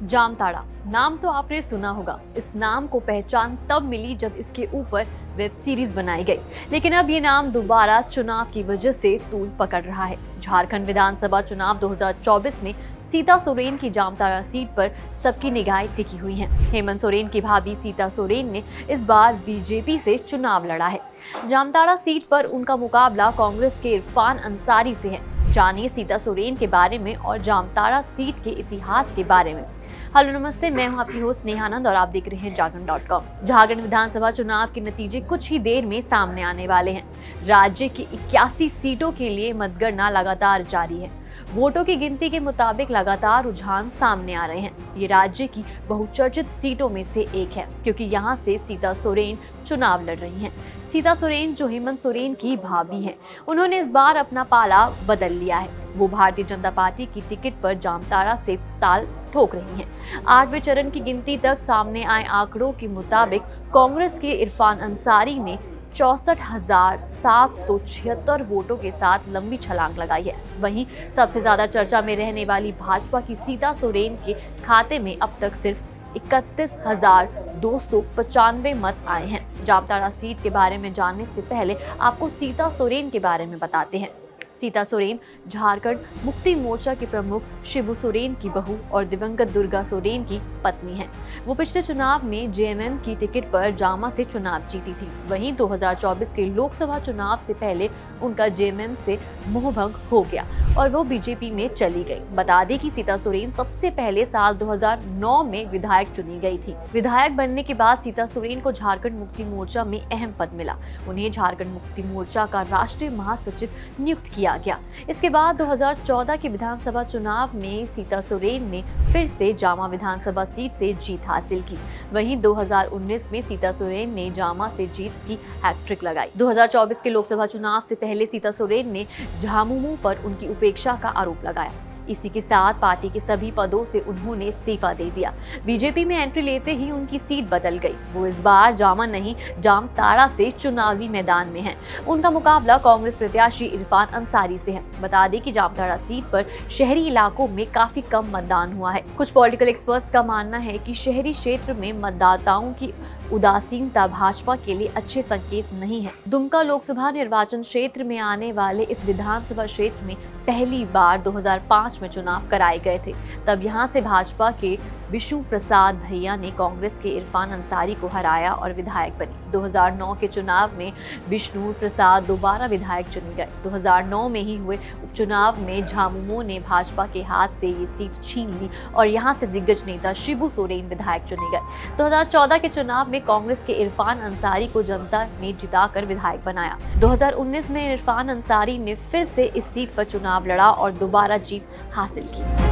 जामताड़ा नाम तो आपने सुना होगा। इस नाम को पहचान तब मिली जब इसके ऊपर वेब सीरीज बनाई गई, लेकिन अब ये नाम दोबारा चुनाव की वजह से तूल पकड़ रहा है। झारखंड विधानसभा चुनाव 2024 में सीता सोरेन की जामताड़ा सीट पर सबकी निगाहें टिकी हुई हैं। हेमंत सोरेन की भाभी सीता सोरेन ने इस बार बीजेपी से चुनाव लड़ा है। जामताड़ा सीट पर उनका मुकाबला कांग्रेस के इरफान अंसारी से है। जानिए सीता सोरेन के बारे में और जामताड़ा सीट के इतिहास के बारे में। हेलो नमस्ते, मैं हूं आपकी होस्ट नेहानंद और आप देख रहे हैं जागरण.com। झारखंड विधानसभा चुनाव के नतीजे कुछ ही देर में सामने आने वाले हैं। राज्य की 81 सीटों के लिए मतगणना लगातार जारी है। वोटों की गिनती के मुताबिक लगातार रुझान सामने आ रहे हैं। ये राज्य की बहुचर्चित सीटों में से एक है, क्योंकि यहाँ से सीता सोरेन चुनाव लड़ रही हैं। सीता सोरेन जो हेमंत सोरेन की भाभी हैं, उन्होंने इस बार अपना पाला बदल लिया है। वो भारतीय जनता पार्टी की टिकट पर जामताड़ा से ताल ठोक रही हैं। 8वें चरण की गिनती तक सामने आए आंकड़ों के मुताबिक कांग्रेस के इरफान अंसारी ने 64,776 वोटों के साथ लंबी छलांग लगाई है। वहीं सबसे ज्यादा चर्चा में रहने वाली भाजपा की सीता सोरेन के खाते में अब तक सिर्फ 31,295 मत आए हैं। जामताड़ा सीट के बारे में जानने से पहले आपको सीता सोरेन के बारे में बताते हैं। सीता सोरेन झारखंड मुक्ति मोर्चा के प्रमुख शिबू सोरेन की बहू और दिवंगत दुर्गा सोरेन की पत्नी हैं। वो पिछले चुनाव में जेएमएम की टिकट पर जामा से चुनाव जीती थी। वहीं 2024 के लोकसभा चुनाव से पहले उनका जेएमएम से मोहभंग हो गया और वो बीजेपी में चली गई। बता दें कि सीता सोरेन सबसे पहले साल 2009 में विधायक चुनी गई थी। विधायक बनने के बाद सीता सोरेन को झारखंड मुक्ति मोर्चा में अहम पद मिला। उन्हें झारखंड मुक्ति मोर्चा का राष्ट्रीय महासचिव नियुक्त किया गया। इसके बाद 2014 के विधानसभा चुनाव में सीता सोरेन ने फिर से जामा विधानसभा सीट से जीत हासिल की। वहीं 2019 में सीता सोरेन ने जामा से जीत की हैट्रिक लगाई। 2024 के लोकसभा चुनाव से पहले सीता सोरेन ने झामुमो पर उनकी उपेक्षा का आरोप लगाया। इसी के साथ पार्टी के सभी पदों से उन्होंने इस्तीफा दे दिया। बीजेपी में एंट्री लेते ही उनकी सीट बदल गई। वो इस बार जामा नहीं, जामताड़ा से चुनावी मैदान में हैं। उनका मुकाबला कांग्रेस प्रत्याशी इरफान अंसारी से है। बता दें कि जामताड़ा सीट पर शहरी इलाकों में काफी कम मतदान हुआ है। कुछ पॉलिटिकल एक्सपर्ट्स का मानना है कि शहरी क्षेत्र में मतदाताओं की उदासीनता भाजपा के लिए अच्छे संकेत नहीं है। दुमका लोकसभा निर्वाचन क्षेत्र में आने वाले इस विधानसभा क्षेत्र में पहली बार 2005 में चुनाव कराए गए थे। तब यहां से भाजपा के विष्णु प्रसाद भैया ने कांग्रेस के इरफान अंसारी को हराया और विधायक बने। 2009 के चुनाव में विष्णु प्रसाद दोबारा विधायक चुने गए। 2009 में ही हुए उपचुनाव में झामुमो ने भाजपा के हाथ से ये सीट छीन ली और यहां से दिग्गज नेता शिबू सोरेन विधायक चुने गए। 2014 के चुनाव में कांग्रेस के इरफान अंसारी को जनता ने जिताकर विधायक बनाया। 2019 में इरफान अंसारी ने फिर से इस सीट पर चुनाव लड़ा और दोबारा जीत हासिल की।